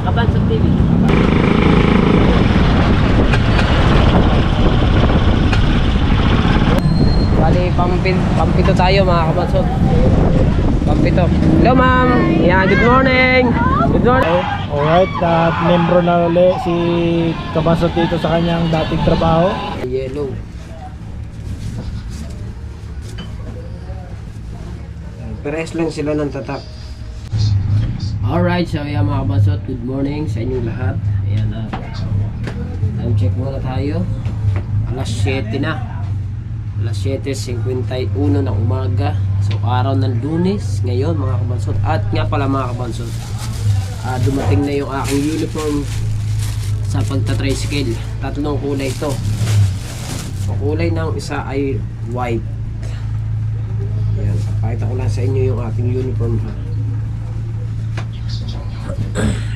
Kabansot TV. Bali, pampito tayo mga kabansot. Pampito. Hello ma'am. Yeah, good morning. Good morning. Alright, at membro na uli si Kabansot dito sa kanyang dating trabaho. Yellow. Pares lang sila ng tatak. Alright, so yan mga kabansot, good morning sa inyong lahat. Ayan na. Time check muna tayo. Alas 7 na. Alas 7:51 ng umaga. So araw ng Lunes ngayon mga kabansot. At nga pala mga kabansot, dumating na yung aking uniform sa pagta-tricycle. Tatlong kulay ito. Ang kulay ng isa ay white. Ayan, pakita ko lang sa inyo yung ating uniform ha.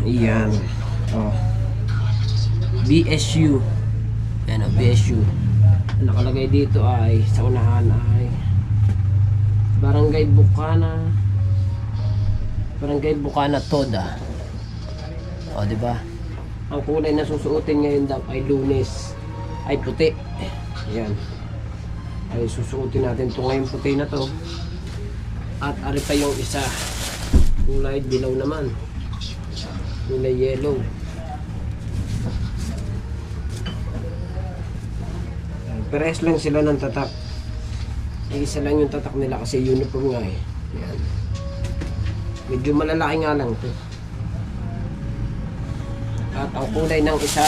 Ayan. Oh. BSU. Ayan o, BSU. Nakalagay dito ay sa unahan ay Barangay Bukana Toda. O, di ba? Ang kulay na susuotin ngayon daw ay Lunes ay puti. Ayan. Ay susuotin natin ito ngayon, puti na to. At ari pa yung isa, kulay dilaw naman, kulay yellow. Pares lang sila ng tatak. Isa lang yung tatak nila kasi uniform nga eh. Ayan. Medyo malalaki nga lang to. At ang kulay ng isa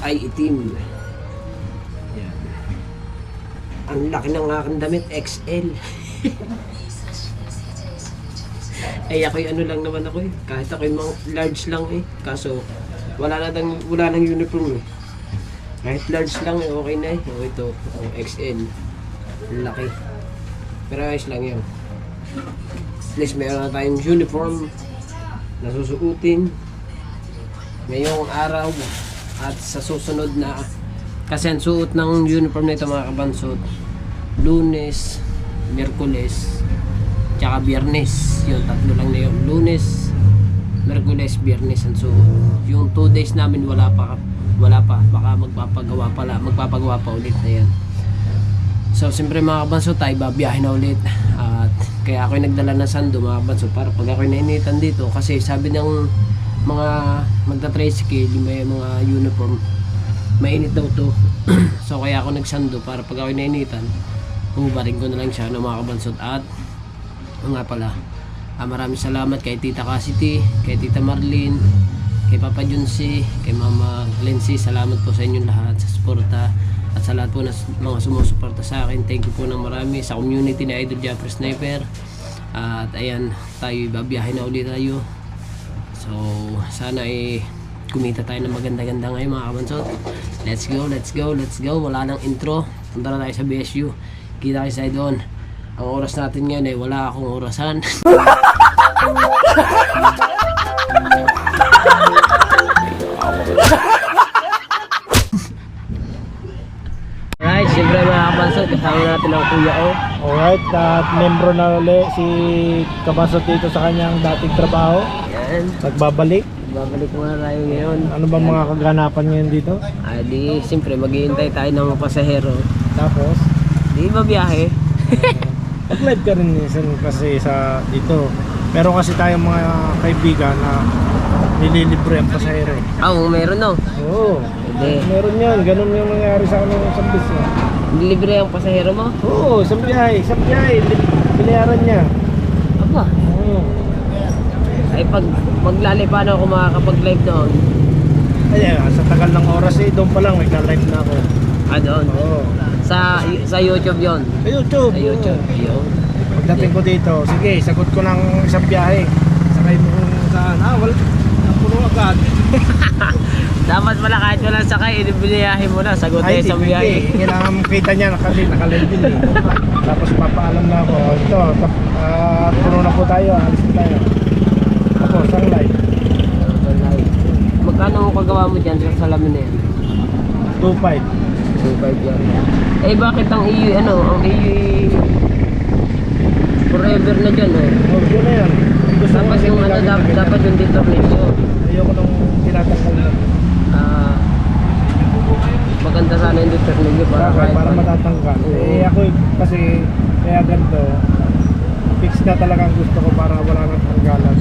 ay itim. Ayan. Ang laki ng aking damit, XL. Ay ako'y ano lang naman ako eh. Kahit ako'y mga large lang eh. Kaso wala nang uniform eh. Kahit large lang eh, okay na eh. O ito, XL. Laki. Pero ayos lang yun. At least meron na tayong uniform na susuotin ngayong araw at sa susunod na. Kasi ang suot ng uniform na ito mga kabansot, Lunes, Miyerkules, tsaka Biyernes. Yun, tatlo lang na yun. Lunes, Miyerkules, Biyernes ang suot. Yung 2 days namin wala pa. Baka magpapagawa pa ulit na yan. So siyempre mga kabansot, tayo babiyahin na ulit. At kaya ako'y nagdala ng sando mga kabansot para pag ako'y nainitan dito. Kasi sabi ng mga magta-tricycle, may mga uniform, mainit daw to. So kaya ako nagsando para pag ako'y nainitan, hubarin ko na lang siya ng mga kabansot. At nga pala, maraming salamat kay Tita Cassidy, kay Tita Marlene, kay Papa Junsi, kay Mama Lency. Salamat po sa inyong lahat sa suporta at sa lahat po na mga sumusuporta sa akin. Thank you po ng marami sa community na Idol Jumper Sniper. At ayan, tayo babiyahin na ulit tayo. So sana kumita tayo ng maganda-ganda ngayon mga kabansot. Let's go. Wala nang intro, punta na tayo sa BSU. Kita kayo sa doon. Ang oras natin ngayon ay wala akong orasan. Alright, siyempre mga kabansot, kasama natin ang kuya ko. Alright, at membro na uli si Kabansot dito sa kanyang dating trabaho. Yan, Nagbabalik. babalik muna tayo ngayon. Ano bang mga kaganapan ngayon dito? Di siyempre maghihintay tayo ng mga pasahero. Tapos Di ba biyahe? mag-live ka rin minsan kasi sa dito. Meron kasi tayong mga kaibigan na nililibre ang pasahero. Meron no. Oo. Hindi. Meron yan. Ganun yung nangyari sa akin ng sambis. Libre ang pasahero mo? Oo, sa biyahe. Binayaran niya. Aba. Oo. Ay pag maglali paano ako makakapag-live doon? Ay, sa tagal ng oras doon pa lang nagka-live na ako. Doon? Oo. Sa YouTube yon. Sa YouTube. Sa YouTube. Yun. Pagdating ko dito, sige, sagot ko ng isang biyahe. Sakay mo kung saan. Wala. Napuno agad. Dapat pala kahit walang sakay, biniyahe mo na, sagutin sa biyahe. Kailangan kita niya, nakalive din eh. Tapos papaalam na ako. Ito, puno na po tayo. Alis na tayo. Tapos, ang live. Magkano mo ginagawa mo dyan sa salamin na yan? 2.5. 2.5 yan. Eh bakit ang iyo, ang iyo forever na dyan eh? Oh, yun na yan. Gusto ko Dapat kasi yung magamit dapat yung determination. Ayoko nung tinatanggal na. Ah, maganda sana yung determination para Para matatanggal. Eh ako kasi kaya ganito, fix na talaga ang gusto ko para wala nang tanggalan.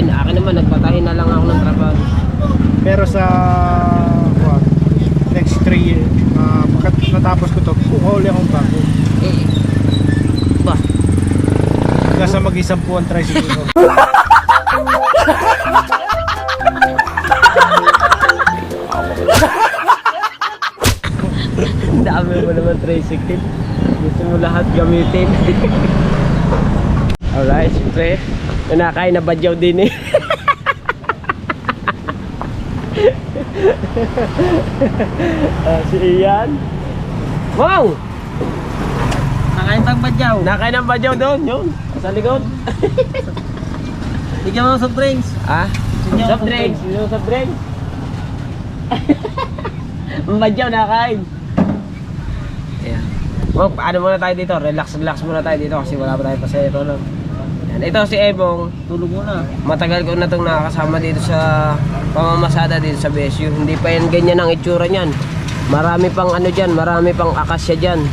Akin naman, nagpatahin na lang ako ng trabaho. Pero sa next 3 years, pagkat natapos ko to, kuhuli akong bago. Eh, ba? Nasa mag-isang puwan tricycle ko. Dami mo naman tricycle. Gusto mo lahat gamitin. Alright, siyempre. Nanakain na badyaw din eh. Si Ian. Wow! Nakain pang badyaw. Nakain ng badyaw doon, yun. Sa likod. Bigyan mo ng soft drinks. Ah? Sinyo, Soft drinks. Yung soft drinks. Ang badyaw nakain. Ayan. Oh, paano muna tayo dito? Relax muna tayo dito kasi wala pa tayo pasero lang. Yan. Ito si Ebong. Tulog muna. Matagal ko na itong nakakasama dito sa pamamasada dito sa BSU. Hindi pa yan ganyan ang itsura niyan. Marami pang ano dyan, marami pang akasya dyan.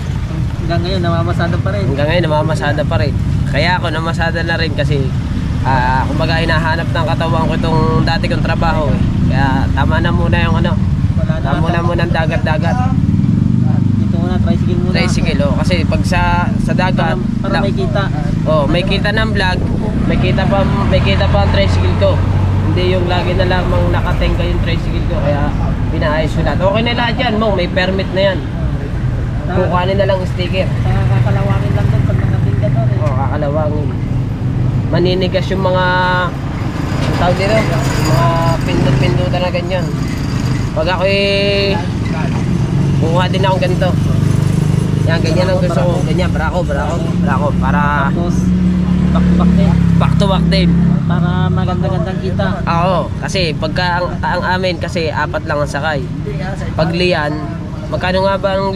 Hanggang ngayon, namamasada pa rin. Hanggang ngayon namamasada pa rin. Kaya ako namasada na rin kasi kumbaga hinahanap ng katawan ko itong dati kong trabaho eh. Kaya tama na muna yung ano. Wala na. Tama na muna ang dagat-dagat. Dito muna, tricycle muna. Tricycle oh. Kasi pag sa dagat Para may kita. oh, may kita ng vlog, may kita pa ang tricycle ko. Hindi yung lagi na lamang nakatenga yung tricycle ko. Kaya pinaayos ko lahat. Okay na lahat yan, Mong. May permit na yan. Kukuhanin na lang sticker. Kakalawangin lang doon pag nakatinda doon eh. Oh, kakalawangin. Maninigas yung mga tawag dito, yung mga pindot-pindutan na ganyan. Pag ako kukuha din akong ganito. Yan, ganyan ang gusto ko. Ganyan, brako. Para Tapos, back din. back to back din. Para maganda-gandang kita. Oo, kasi pagka ang amin kasi 4 lang ang sakay. Pag liyan, magkano nga ba ang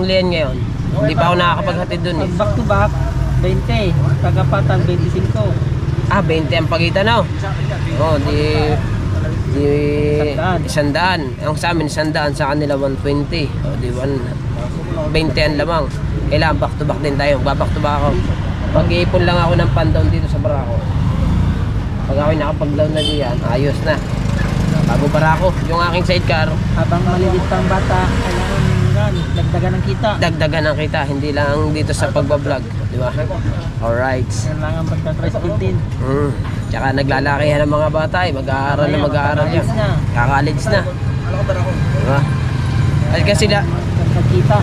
liyan ngayon? Hindi pa ako nakakapaghatid dun eh. Pag back to back, 20. Pagkapatan, 25. 20 ang pagitan na. Oh, di 100. Ang sa amin 100, sa kanila 120. O di 20 ang lamang. Kailangan back to back din tayo. Back to back ako. Pag-iipon lang ako ng pandown dito sa Barako. Pag ako'y nakapag-down na diyan, ayos na. Bago Barako, yung aking sidecar, Habang malilit pang bata, kailangan dagdagan ng kita. dagdagan ang kita, hindi lang dito sa pagbablog, di ba? Alright. Kailangan pagka-tricycle din. Tsaka naglalakihan ng mga bata eh, mag-aaral na mag-aaral yan. College na. Kaka-college na. Diba? At kasi Pagkita.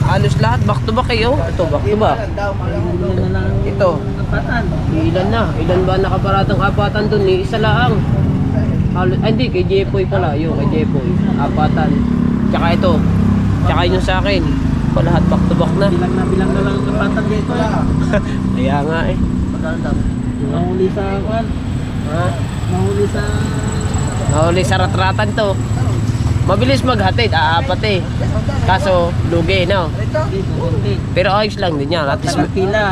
halos lahat back to back eh, oh. Ito, back to back. Ilan na lang Ito. apatan. Ilan na? Ilan ba nakaparatang apatan dun eh? Isa lang. Halos, hindi, kay Jepoy pala. Yung kay Jepoy. Apatan. Tsaka ito. Tsaka yung sa akin. Lahat back to back na. Bilang na lang ang apatan dito. Kaya nga eh. Nahuli sa kwan. Ha? Nahuli sa... Nahuli sa ratratan to. Mabilis maghatid, aapat eh. Kaso, lugi, no? Kunti. Pero ayos lang din yan. At least, Sa pila,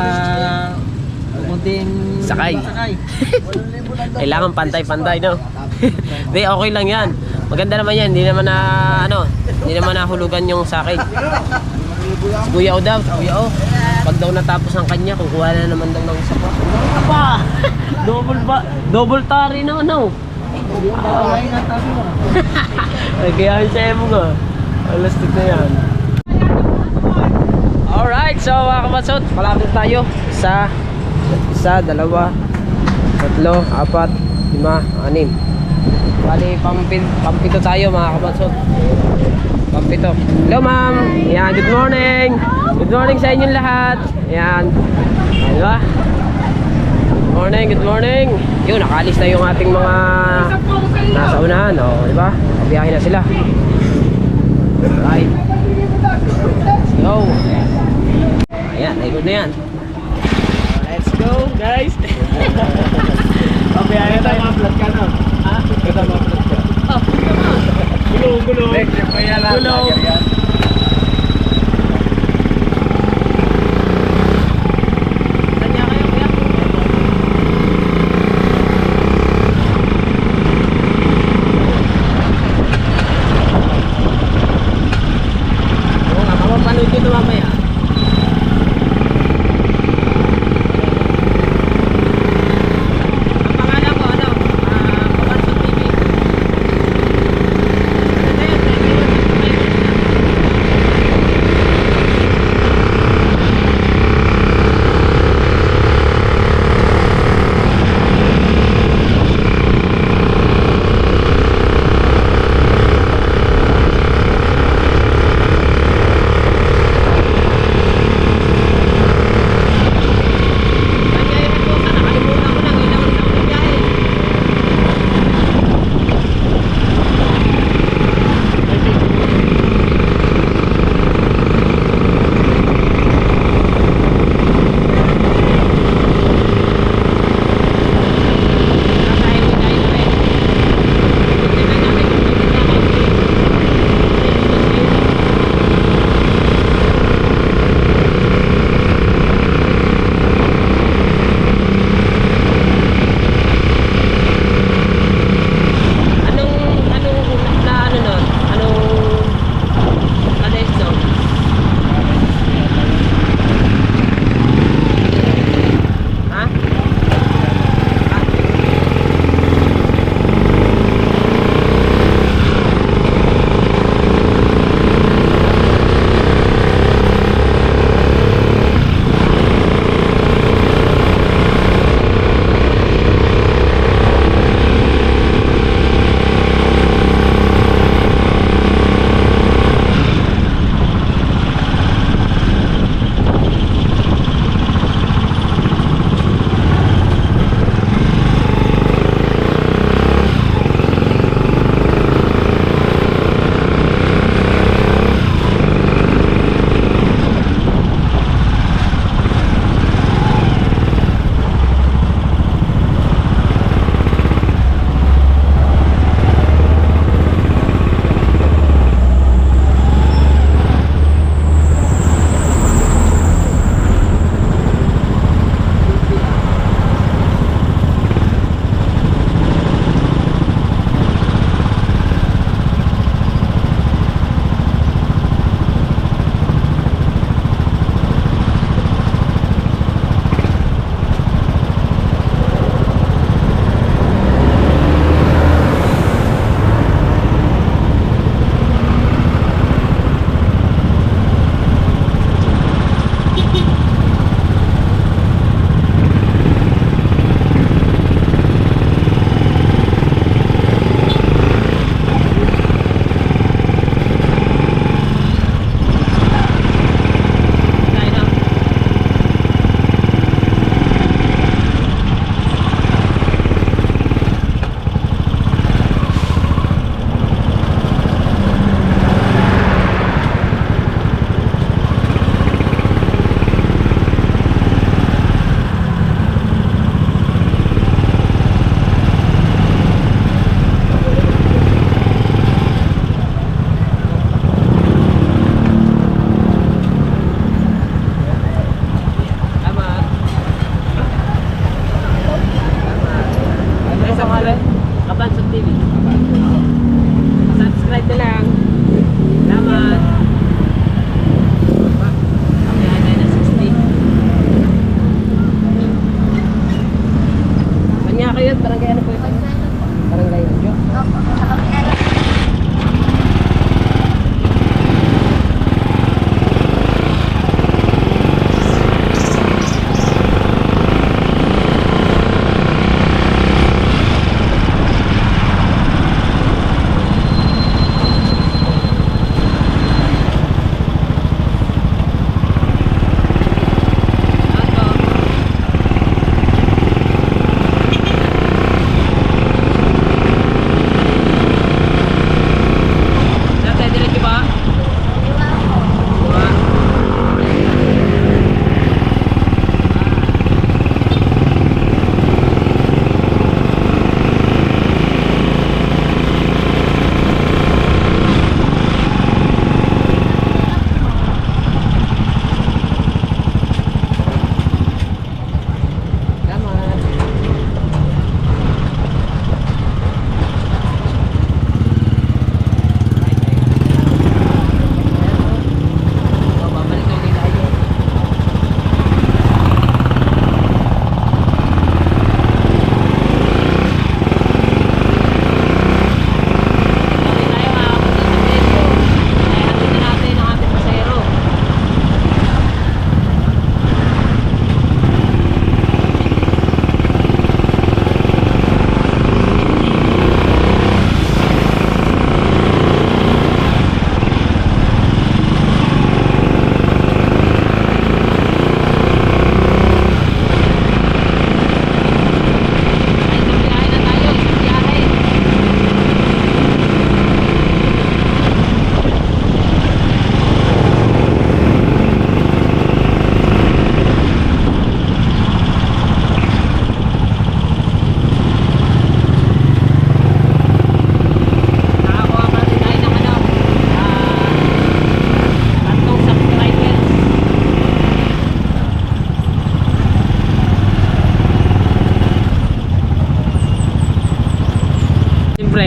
kunting Sakay. kailangan pantay-pantay, no? Di, okay lang yan. Maganda naman yan. Hindi naman hindi naman nahulugan yung sa akin. Si Kuya O daw, Kuya O. Pag daw natapos ang kanya, kukuha na naman daw ng isa pa. Apa! double tari na, no? Hindi yung dalawain na tabi mo. Nagayahin sa emo nga. Alastik na yan. Alright, so mga kamatsot, malapit tayo sa 1, 2, 3, 4, 5, 6. Bali, pampito tayo mga kamatsot. Pampito. Hello ma'am. Yan, good morning. Good morning sa inyong lahat. Yan. Diba? Good morning. Yun, nakaalis na yung ating mga nasa unahan. O, diba? Pabiyahin na sila. Right. Let's go. Ayan, naikot na yan. Let's go, guys. Pabiyahin na tayo. Mga vlog ka no? Ha? Kita mga vlog ka. Oh, lang. Hello. Vlogger yan. Sanya kayo, kuya? Oo nga, mapapanood nyo ito mamaya. Ang pangalan ko, ano? Kabanso TV. Ano yun? Kaya yung ito, nakalimutan ko lang. Ilang oras ako nagbiyahe. Nasa highway tayo na rin. Tingnan namin kung may pinakain. Anong na ano nun? Anong adesto? Ha? Tayo na. Tama. Ano sa pangalan? Kabanso TV. Subscribe na lang. Salamat. Kami ay na 60. Kanya kayo, barangay ano po ito? Barangay Radyo?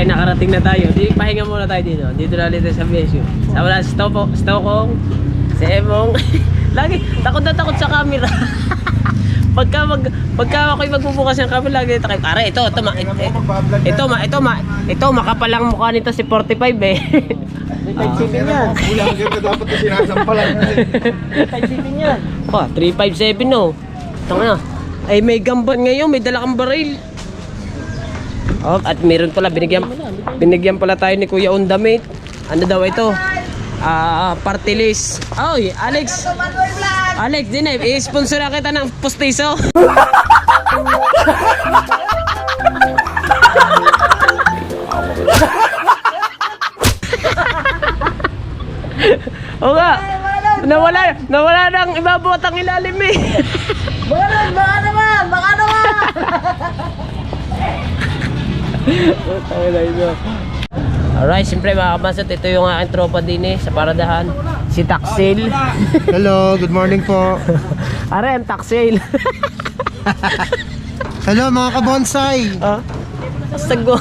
Okay, nakarating na tayo. Di, pahinga muna tayo dito. Dito na ulit tayo sa Besyo. Sama na si Stokong, si Emong. Lagi, takot na takot sa camera. Pagka ako'y magbubukas ng camera, lagi takot. Are, ito, makapal lang mukha nito si 45 eh. 357 yan. Kulang ka dapat na sinasampalan. 357 yan. Oh, 357 no. Tanga na. Ay may gamban ngayon, may dala kang baril. Oh, at meron pala binigyan pala tayo ni Kuya Undamate. Ano daw ito? Party list. Oy, Alex. Alex, dinay, i-sponsor na kita ng postiso. O nga. Nawala nang ibabuhat ang ilalim eh. Baka naman! Alright, siyempre mga kabansat, ito yung aking tropa din eh, sa paradahan. Si Taksil. Hello, good morning po. Are, ang Taksil. Hello mga kabonsai. Sago.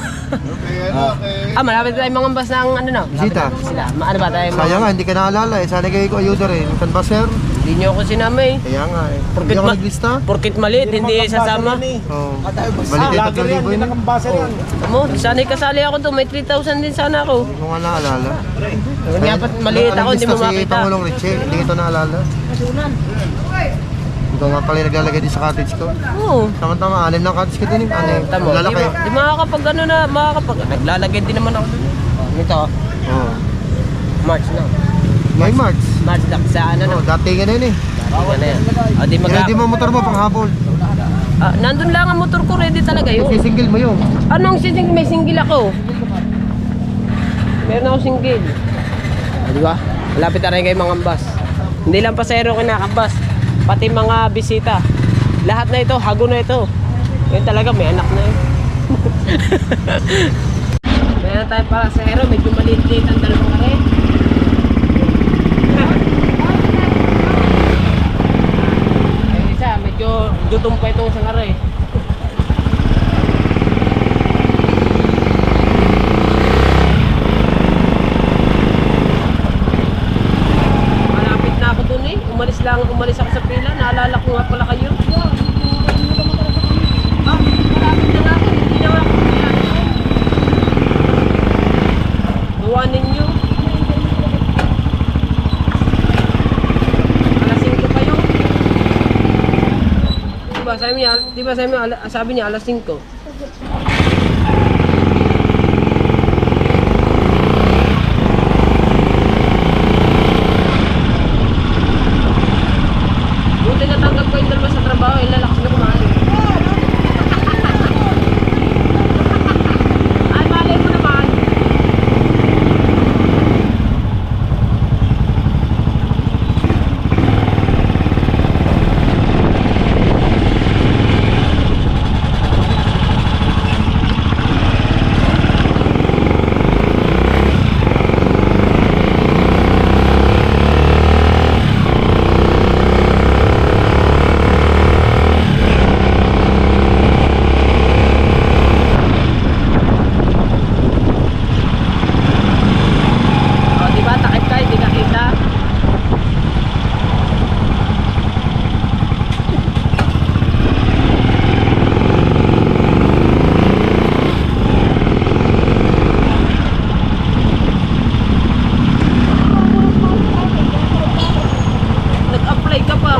Malapit tayo mga ambas ng ano na? Bisita. Sila. Ano ba tayo? Sayang nga, hindi ka naalala eh. Sana kayo ko ayuda rin. Kan ba sir? Hindi nyo ako sinama eh. Kaya nga eh. Porkit Hindi ako ma- naglista. Porkit maliit, hindi sasama. Oo. Balik ito sa libo yun. Mo, sana'y kasali ako doon. May 3,000 din sana ako. Hindi ko nga naalala. Kaya ba't maliit ako, hindi mo Si makita. Pangulong Richie, hindi kita naalala. Ikaw nga pala yung naglalagay din sa cottage ko. Oo. Tama-tama, 6 na cottage ko din eh. Tamo, Lalaki. di makakapag ano na, naglalagay din naman ako doon. Ito, Oo. March na. May March. March lang sa ano na. Oo, dati nga na yun eh. Ano na yan. O, di Kaya di mo motor mo pang habol. nandun lang ang motor ko, ready talaga yun. Single mo yun. Anong single? May single ako. Meron ako single. Di ba? Malapit na rin kayo mga ambas. Hindi lang pasahero kinakambas. Pati mga bisita. Lahat na ito, hago na ito. Ngayon talaga may anak na yun. Meron tayo para sa hero, medyo maliit-liit ang dalawang kare. Yung isa, medyo gutom pa itong isang kare. Malapit na ako dun eh. Umalis ako sa pila. Naalala ko nga pala kayo. Malapit na nga ako. Hindi na ako. Gawa ninyo. Alas 5 kayo. Sabi niya alas 5. Buti natanggap ko yung dalawa sa trabaho, lalakas na kumain. Ay, malay mo naman. O, diba? Takip ka, hindi ka kita. Nag-apply ka pa.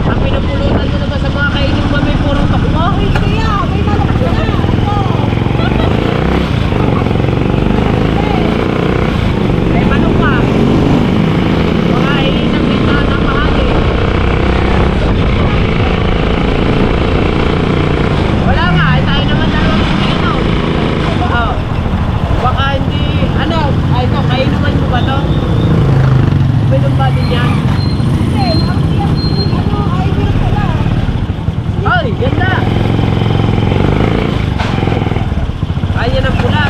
Ang pinapulutan ko naman sa mga kainin mo may purong takbo. May manok ka. Mga ilinang bintana ng mahali. Wala nga, ay tayo naman dalawang pino. Oh. Baka hindi, ay ito, kainuman mo ba to? Pinom ba din yan? Ay, ganda! Ay, yan ang pula.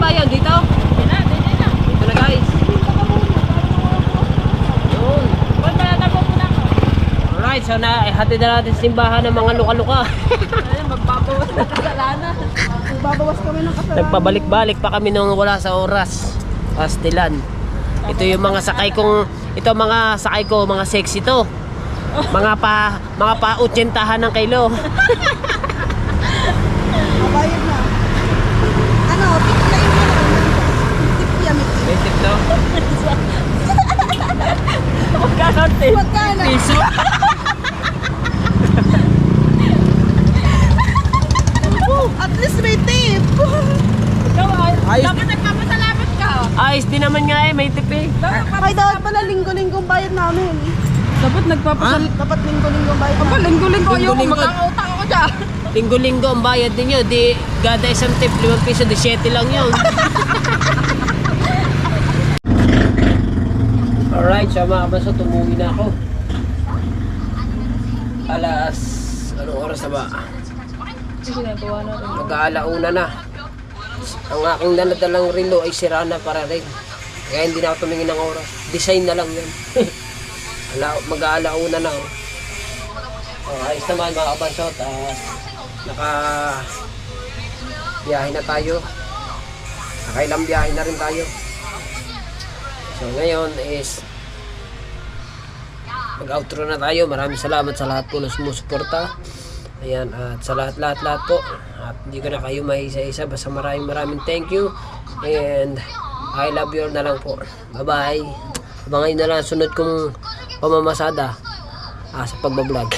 bayan? Dito? Dito na guys. Yun. Alright, so hatid na natin simbahan ng mga luka-luka. Magbabawas na kasalanan. Magbabawas kami ng kasalanan. Nagpabalik-balik pa kami nung wala sa oras. Pastilan. Ito yung mga sakay kong, ito mga sakay ko, mga sexy to. Mga pa 80 ng kilo. Mabayad na. Ano, tip na yun na. Tip yan. May tip to? Magkano tip? Magkano? Piso? At least may tip. Ayos. Dapat nagpapasalamat ka. Ayos din naman nga may tip eh. Ay, dapat pala linggo-linggong bayad namin. Dapat Dapat linggo-linggong bayad namin. Linggo-linggo Linggo-linggo. Utang ako dyan. Linggo-linggo ang bayad ninyo, di gada isang tip, 5 piso, di 7 lang yun. Alright, so mga kabaso, tumuwi na ako. Anong oras na ba? Mag-aalauna na. Ang aking daladalang relo ay sira na para rin. Kaya hindi na ako tumingin ng oras. Design na lang yun. Mag-aalauna na. Ayos naman mga kabaso. Biyahe na tayo. Nakailang biyahe na rin tayo. So ngayon is mag-outro na tayo. Maraming salamat sa lahat po na sumusuporta. Ayan, at sa lahat po. At hindi ko na kayo maisa-isa. Basta maraming thank you. And I love you all na lang po. Bye-bye. Abangan nyo na lang sunod kong pamamasada sa pagbablog.